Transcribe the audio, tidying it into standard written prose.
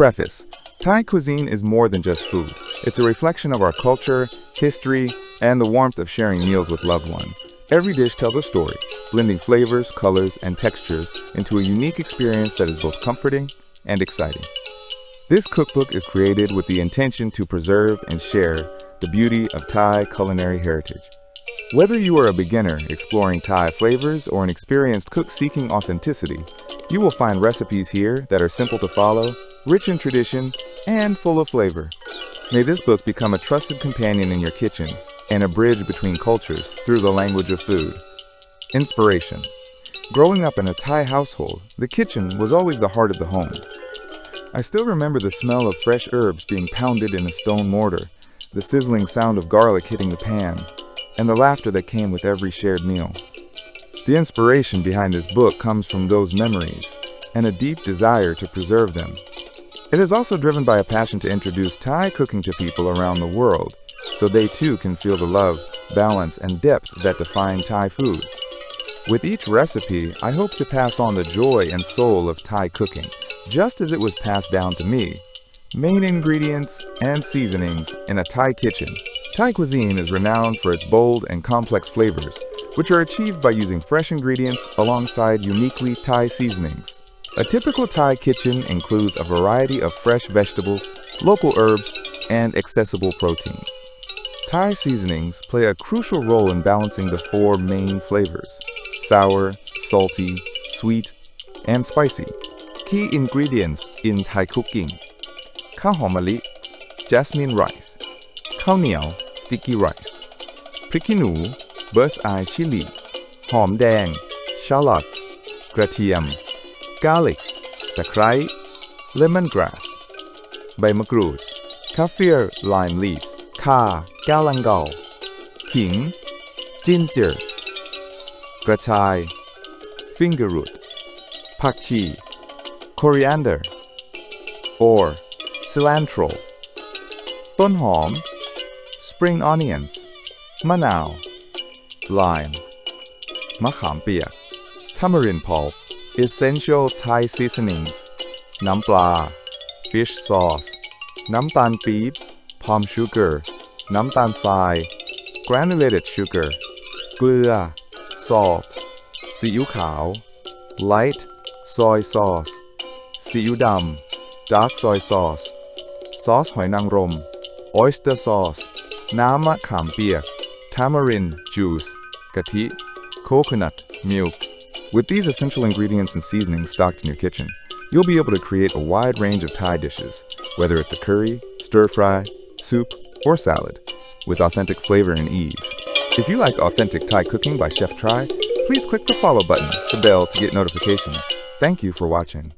Preface: Thai cuisine is more than just food. It's a reflection of our culture, history, and the warmth of sharing meals with loved ones. Every dish tells a story, blending flavors, colors, and textures into a unique experience that is both comforting and exciting. This cookbook is created with the intention to preserve and share the beauty of Thai culinary heritage. Whether you are a beginner exploring Thai flavors or an experienced cook seeking authenticity, you will find recipes here that are simple to follow, rich in tradition, and full of flavor. May this book become a trusted companion in your kitchen and a bridge between cultures through the language of food. Inspiration: growing up in a Thai household, the kitchen was always the heart of the home. I still remember the smell of fresh herbs being pounded in a stone mortar, the sizzling sound of garlic hitting the pan, and the laughter that came with every shared meal. The inspiration behind this book comes from those memories and a deep desire to preserve them. It is also driven by a passion to introduce Thai cooking to people around the world, so they too can feel the love, balance, and depth that define Thai food. With each recipe, I hope to pass on the joy and soul of Thai cooking, just as it was passed down to me. Main ingredients and seasonings in a Thai kitchen. Thai cuisine is renowned for its bold and complex flavors, which are achieved by using fresh ingredients alongside uniquely Thai seasonings. A typical Thai kitchen includes a variety of fresh vegetables, local herbs, and accessible proteins. Thai seasonings play a crucial role in balancing the four main flavors: sour, salty, sweet, and spicy. Key ingredients in Thai cooking: ข้าวหอมมะลิ jasmine rice, ข้าวเหนียว sticky rice, พริกขี้หนู bird's eye chili, หอมแดง shallots, กระเทียม garlic, ตะไคร้ lemongrass, ใบมะกรูด kaffir lime leaves, ข่า galangal, ขิง ginger, กระชาย fingerroot, ผักชี coriander, or cilantro, ต้นหอม spring onions, มะนาว lime, มะขามเปียก tamarind pulp. Essential Thai seasonings: น้ำปลา fish sauce, น้ำตาลปี๊บ palm sugar, น้ำตาลทราย granulated sugar, เกลือ salt, ซีอิ๊วขาว light soy sauce, ซีอิ๊วดำ dark soy sauce, ซอสหอยนางรม oyster sauce, น้ำมะขามเปียก tamarind juice, กะทิ coconut milk. With these essential ingredients and seasonings stocked in your kitchen, you'll be able to create a wide range of Thai dishes, whether it's a curry, stir-fry, soup, or salad, with authentic flavor and ease. If you like authentic Thai cooking by Chef Trai, please click the follow button, the bell to get notifications. Thank you for watching.